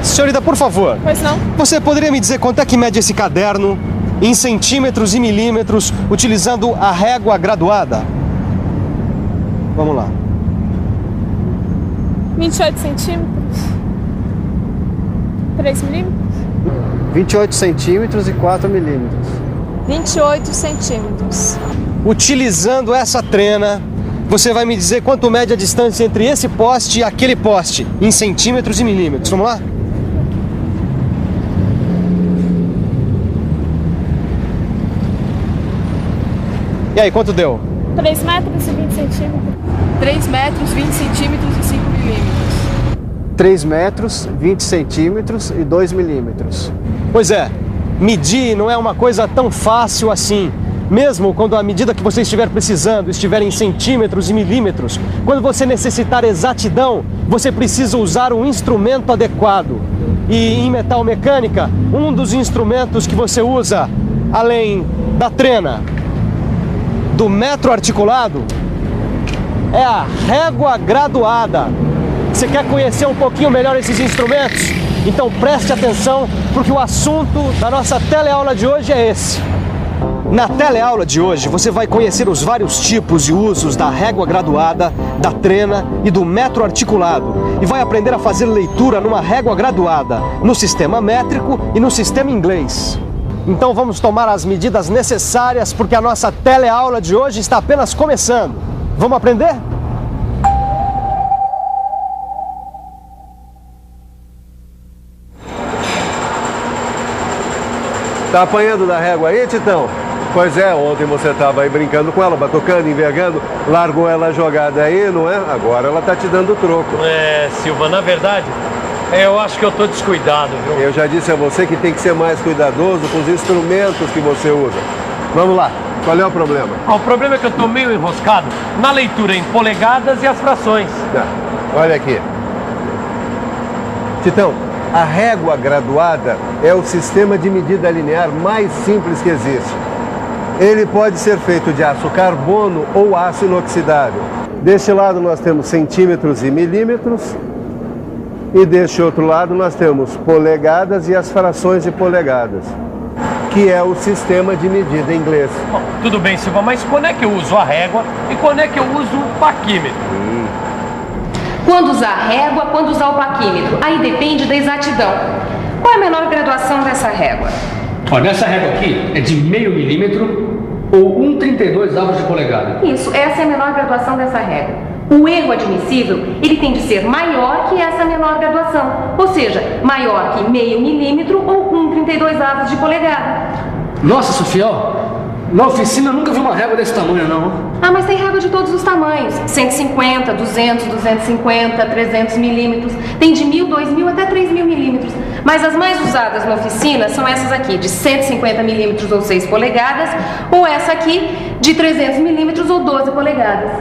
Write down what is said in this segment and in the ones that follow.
Senhorita, por favor. Pois não? Você poderia me dizer quanto é que mede esse caderno em centímetros e milímetros utilizando a régua graduada? Vamos lá. 28 centímetros. 3 milímetros. 28 centímetros e 4 milímetros. 28 centímetros. Utilizando essa trena, você vai me dizer quanto mede a distância entre esse poste e aquele poste, em centímetros e milímetros. Vamos lá? E aí, quanto deu? 3 metros e 20 centímetros. 3 metros, 20 centímetros e 5 milímetros. 3 metros, 20 centímetros e 2 milímetros. Pois é, medir não é uma coisa tão fácil assim. Mesmo quando a medida que você estiver precisando estiver em centímetros e milímetros, quando você necessitar exatidão, você precisa usar um instrumento adequado. E em metal mecânica, um dos instrumentos que você usa, além da trena, do metro articulado, é a régua graduada. Você quer conhecer um pouquinho melhor esses instrumentos? Então preste atenção, porque o assunto da nossa teleaula de hoje é esse. Na teleaula de hoje, você vai conhecer os vários tipos e usos da régua graduada, da trena e do metro articulado. E vai aprender a fazer leitura numa régua graduada, no sistema métrico e no sistema inglês. Então vamos tomar as medidas necessárias, porque a nossa teleaula de hoje está apenas começando. Vamos aprender? Tá apanhando da régua aí, Titão? Pois é, ontem você estava aí brincando com ela, batucando, envergando, largou ela jogada aí, não é? Agora ela tá te dando troco. É, Silva, na verdade, eu acho que eu tô descuidado, viu? Eu já disse a você que tem que ser mais cuidadoso com os instrumentos que você usa. Vamos lá, qual é o problema? O problema é que eu tô meio enroscado na leitura em polegadas e as frações. Olha aqui. Titão, a régua graduada é o sistema de medida linear mais simples que existe. Ele pode ser feito de aço carbono ou aço inoxidável. Deste lado nós temos centímetros e milímetros. E deste outro lado nós temos polegadas e as frações de polegadas, que é o sistema de medida em inglês. Bom, tudo bem, Silva, mas quando é que eu uso a régua e quando é que eu uso o paquímetro? Quando usar a régua, quando usar o paquímetro. Aí depende da exatidão. Qual é a menor graduação dessa régua? Olha, essa régua aqui é de meio milímetro ou 1/32 avos de polegada. Isso, essa é a menor graduação dessa régua. O erro admissível, ele tem de ser maior que essa menor graduação. Ou seja, maior que meio milímetro ou 1/32 avos de polegada. Nossa, Sofia, na oficina eu nunca vi uma régua desse tamanho, não. Ah, mas tem régua de todos os tamanhos. 150, 200, 250, 300 milímetros. Tem de 1.000, 2.000 até 3.000 milímetros. Mas as mais usadas na oficina são essas aqui, de 150 milímetros ou 6 polegadas, ou essa aqui, de 300 milímetros ou 12 polegadas.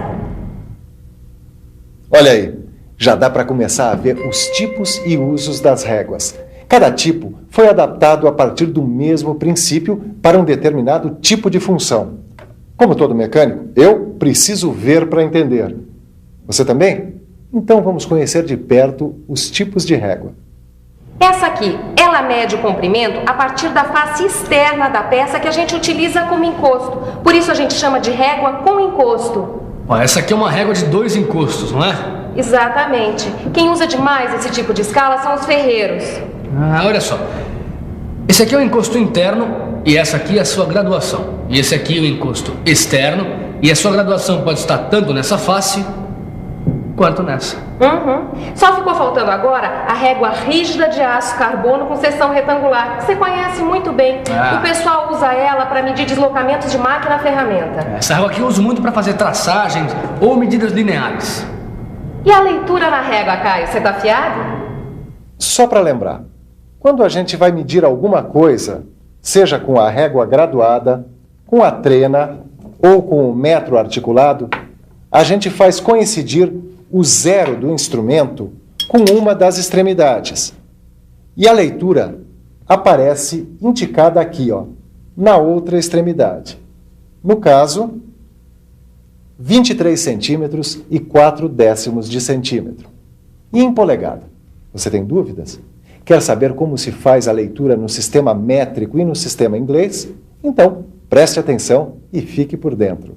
Olha aí, já dá para começar a ver os tipos e usos das réguas. Cada tipo foi adaptado a partir do mesmo princípio para um determinado tipo de função. Como todo mecânico, eu preciso ver para entender. Você também? Então vamos conhecer de perto os tipos de régua. Essa aqui, ela mede o comprimento a partir da face externa da peça que a gente utiliza como encosto. Por isso a gente chama de régua com encosto. Essa aqui é uma régua de 2 encostos, não é? Exatamente. Quem usa demais esse tipo de escala são os ferreiros. Olha só. Esse aqui é o encosto interno e essa aqui é a sua graduação. E esse aqui é o encosto externo e a sua graduação pode estar tanto nessa face quanto nessa. Só ficou faltando agora a régua rígida de aço carbono com seção retangular, que você conhece muito bem. O pessoal usa ela para medir deslocamentos de máquina-ferramenta. Essa régua aqui eu uso muito para fazer traçagens ou medidas lineares. E a leitura na régua, Caio, você tá afiado? Só para lembrar, quando a gente vai medir alguma coisa, seja com a régua graduada, com a trena ou com o metro articulado, a gente faz coincidir o zero do instrumento com uma das extremidades. E a leitura aparece indicada aqui, na outra extremidade. No caso, 23 centímetros e 4 décimos de centímetro. E em polegada? Você tem dúvidas? Quer saber como se faz a leitura no sistema métrico e no sistema inglês? Então, preste atenção e fique por dentro.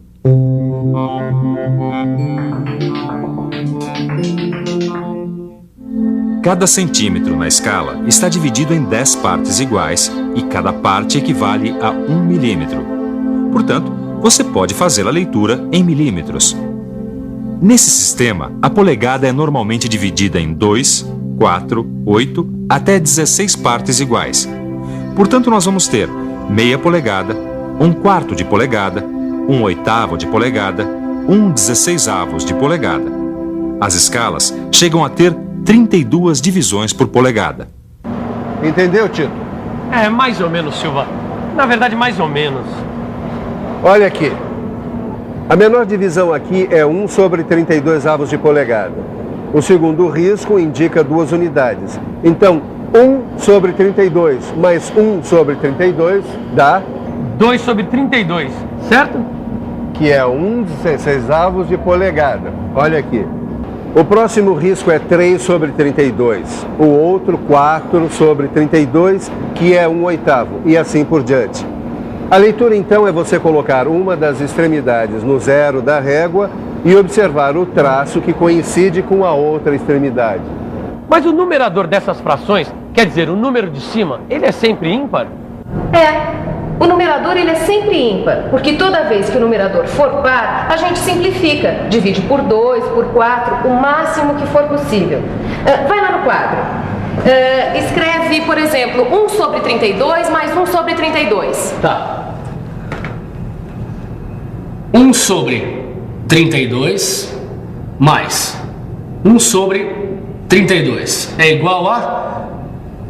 Cada centímetro na escala está dividido em 10 partes iguais e cada parte equivale a 1 milímetro. Portanto, você pode fazer a leitura em milímetros. Nesse sistema, a polegada é normalmente dividida em 2, 4, 8 até 16 partes iguais. Portanto, nós vamos ter meia polegada, 1/4 de polegada, 1/8 de polegada, 1/16 de polegada. As escalas chegam a ter 32 divisões por polegada. Entendeu, Tito? É, mais ou menos, Silva. Na verdade, mais ou menos. Olha aqui. A menor divisão aqui é 1/32 de polegada. O segundo risco indica 2 unidades. Então, 1/32 mais 1/32 dá... 2/32, certo? Que é 1/16 de polegada. Olha aqui. O próximo risco é 3/32. O outro, 4/32, que é 1/8. E assim por diante. A leitura, então, é você colocar uma das extremidades no zero da régua e observar o traço que coincide com a outra extremidade. Mas o numerador dessas frações, quer dizer, o número de cima, ele é sempre ímpar? O numerador ele é sempre ímpar, porque toda vez que o numerador for par, a gente simplifica. Divide por 2, por 4, o máximo que for possível. Vai lá no quadro. Escreve, por exemplo, 1/32 mais 1/32. Tá. 1/32 mais 1/32 é igual a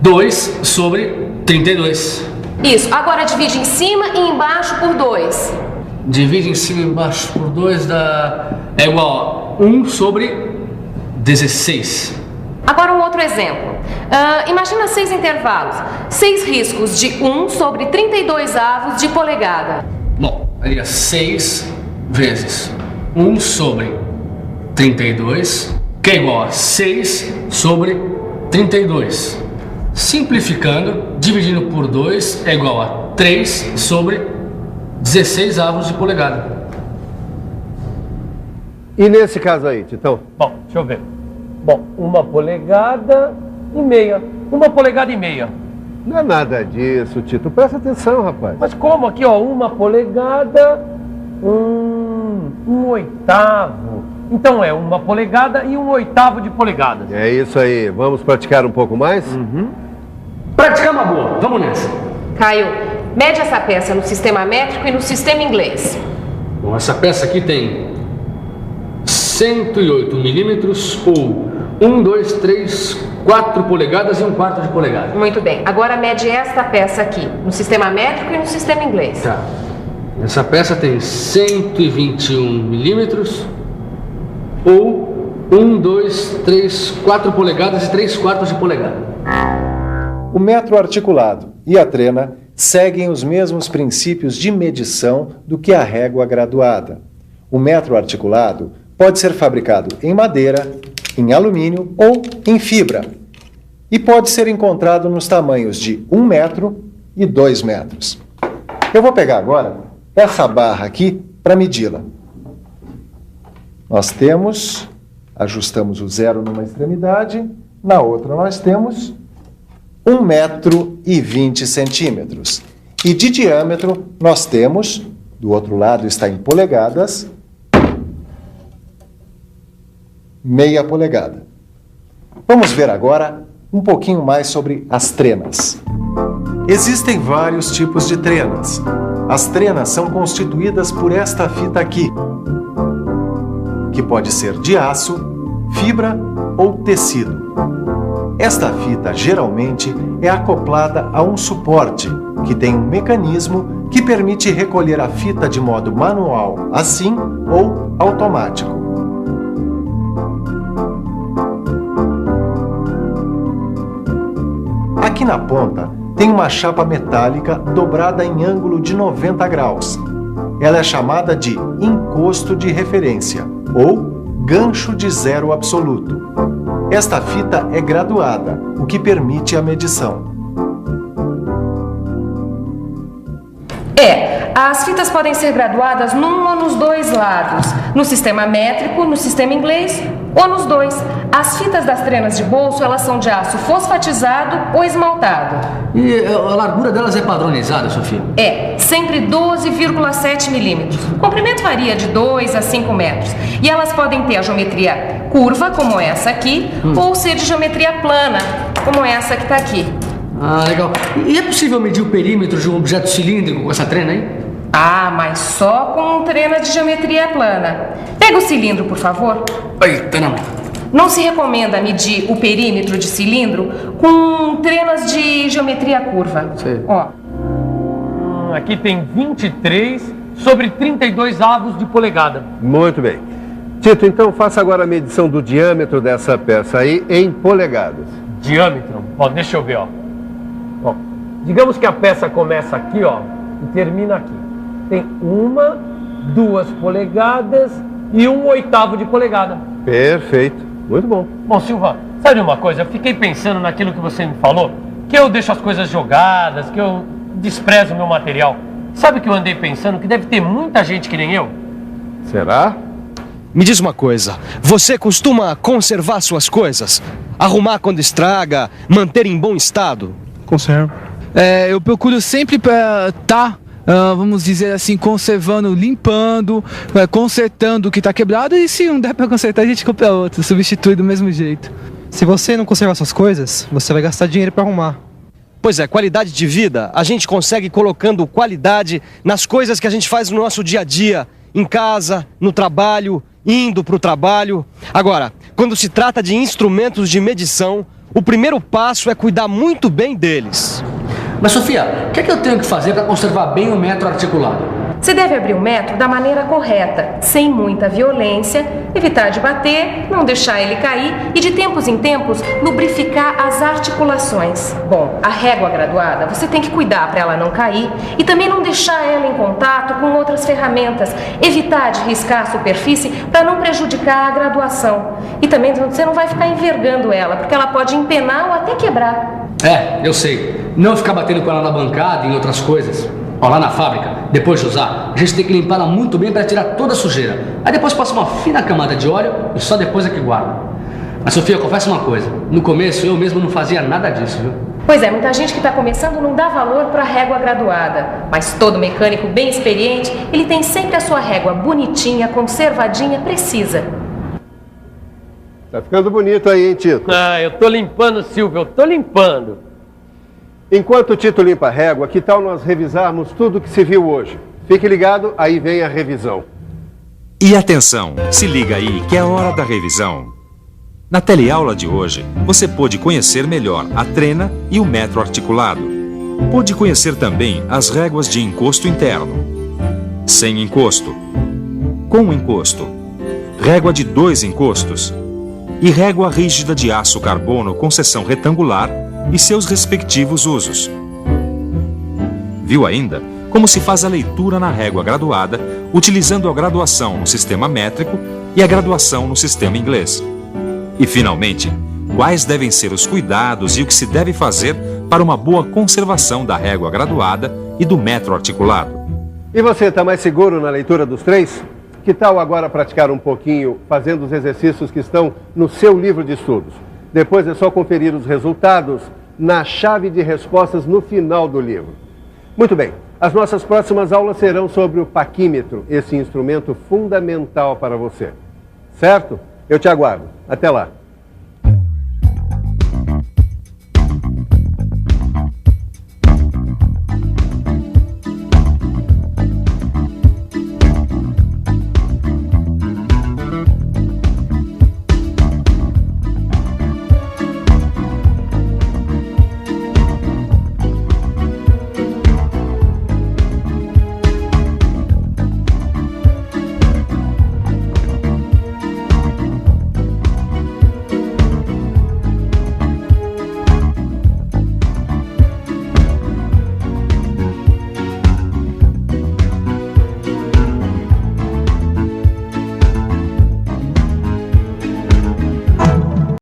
2/32. Isso. Agora divide em cima e embaixo por 2. Divide em cima e embaixo por 2 é igual a 1/16. Agora um outro exemplo. Imagina 6 intervalos. 6 riscos de 1/32 de polegada. Bom, seria 6 vezes 1/32, que é igual a 6/32. Simplificando, dividindo por 2 é igual a 3/16 de polegada. E nesse caso aí, Titão? Bom, deixa eu ver. Bom, 1 polegada e meia. 1 polegada e meia. Não é nada disso, Tito. Presta atenção, rapaz. Mas como aqui, ó, 1 polegada, 1/8. Então é 1 polegada e 1/8 de polegada. É isso aí. Vamos praticar um pouco mais? Praticar uma boa. Vamos nessa. Caio, mede essa peça no sistema métrico e no sistema inglês. Bom, essa peça aqui tem 108 milímetros ou 1, 2, 3, 4 polegadas e 1/4 de polegada. Muito bem. Agora mede esta peça aqui, no sistema métrico e no sistema inglês. Tá. Essa peça tem 121 milímetros ou 1, 2, 3, 4 polegadas e 3/4 de polegada. O metro articulado e a trena seguem os mesmos princípios de medição do que a régua graduada. O metro articulado pode ser fabricado em madeira, em alumínio ou em fibra. E pode ser encontrado nos tamanhos de 1 metro e 2 metros. Eu vou pegar agora essa barra aqui para medi-la. Nós temos, ajustamos o zero numa extremidade, na outra nós temos 1 metro e 20 centímetros. E de diâmetro nós temos, do outro lado está em polegadas, meia polegada. Vamos ver agora um pouquinho mais sobre as trenas. Existem vários tipos de trenas. As trenas são constituídas por esta fita aqui, que pode ser de aço, fibra ou tecido. Esta fita geralmente é acoplada a um suporte, que tem um mecanismo que permite recolher a fita de modo manual, assim, ou automático. Aqui na ponta tem uma chapa metálica dobrada em ângulo de 90 graus. Ela é chamada de encosto de referência ou gancho de zero absoluto. Esta fita é graduada, o que permite a medição. As fitas podem ser graduadas num ou nos dois lados, no sistema métrico, no sistema inglês ou nos dois. As fitas das trenas de bolso, elas são de aço fosfatizado ou esmaltado. E a largura delas é padronizada, Sofia? Sempre 12,7 milímetros. O comprimento varia de 2 a 5 metros. E elas podem ter a geometria curva, como essa aqui, ou ser de geometria plana, como essa que está aqui. Ah, legal. E é possível medir o perímetro de um objeto cilíndrico com essa trena, hein? Mas só com trena de geometria plana. Pega o cilindro, por favor. Eita, não. Não se recomenda medir o perímetro de cilindro com trenas de geometria curva. Sei. Ó. Aqui tem 23 sobre 32 avos de polegada. Muito bem. Tito, então faça agora a medição do diâmetro dessa peça aí em polegadas. Diâmetro? Deixa eu ver, ó. Digamos que a peça começa aqui, ó, e termina aqui. Tem 1, 2 polegadas e 1/8 de polegada. Perfeito. Muito bom. Bom, Silva, sabe uma coisa? Eu fiquei pensando naquilo que você me falou, que eu deixo as coisas jogadas, que eu desprezo o meu material. Sabe o que eu andei pensando? Que deve ter muita gente que nem eu. Será? Me diz uma coisa, você costuma conservar suas coisas? Arrumar quando estraga, manter em bom estado? Conservo. Eu procuro sempre estar, vamos dizer assim, conservando, limpando, consertando o que está quebrado, e se não der para consertar, a gente compra outro, substitui do mesmo jeito. Se você não conservar suas coisas, você vai gastar dinheiro para arrumar. Pois é, qualidade de vida, a gente consegue colocando qualidade nas coisas que a gente faz no nosso dia a dia, em casa, no trabalho, indo para o trabalho. Agora, quando se trata de instrumentos de medição, o primeiro passo é cuidar muito bem deles. Mas, Sofia, o que é que eu tenho que fazer para conservar bem o metro articulado? Você deve abrir o metro da maneira correta, sem muita violência, evitar de bater, não deixar ele cair e, de tempos em tempos, lubrificar as articulações. Bom, a régua graduada, você tem que cuidar para ela não cair e também não deixar ela em contato com outras ferramentas, evitar de riscar a superfície para não prejudicar a graduação. E também você não vai ficar envergando ela, porque ela pode empenar ou até quebrar. Eu sei. Não ficar batendo com ela na bancada e em outras coisas. Lá na fábrica, depois de usar, a gente tem que limpar ela muito bem para tirar toda a sujeira. Aí depois passa uma fina camada de óleo e só depois é que guarda. Mas, Sofia, confessa uma coisa. No começo, eu mesmo não fazia nada disso, viu? Pois é, muita gente que está começando não dá valor para a régua graduada. Mas todo mecânico bem experiente, ele tem sempre a sua régua bonitinha, conservadinha, precisa. Tá ficando bonito aí, hein, Tito? Eu tô limpando, Silvio, eu tô limpando. Enquanto o Tito limpa a régua, que tal nós revisarmos tudo que se viu hoje? Fique ligado, aí vem a revisão. E atenção, se liga aí que é hora da revisão. Na teleaula de hoje, você pôde conhecer melhor a trena e o metro articulado. Pôde conhecer também as réguas de encosto interno, sem encosto, com encosto, régua de 2 encostos e régua rígida de aço carbono com seção retangular e seus respectivos usos. Viu ainda como se faz a leitura na régua graduada, utilizando a graduação no sistema métrico e a graduação no sistema inglês. E, finalmente, quais devem ser os cuidados e o que se deve fazer para uma boa conservação da régua graduada e do metro articulado. E você, está mais seguro na leitura dos 3? Que tal agora praticar um pouquinho fazendo os exercícios que estão no seu livro de estudos? Depois é só conferir os resultados na chave de respostas no final do livro. Muito bem, as nossas próximas aulas serão sobre o paquímetro, esse instrumento fundamental para você. Certo? Eu te aguardo. Até lá.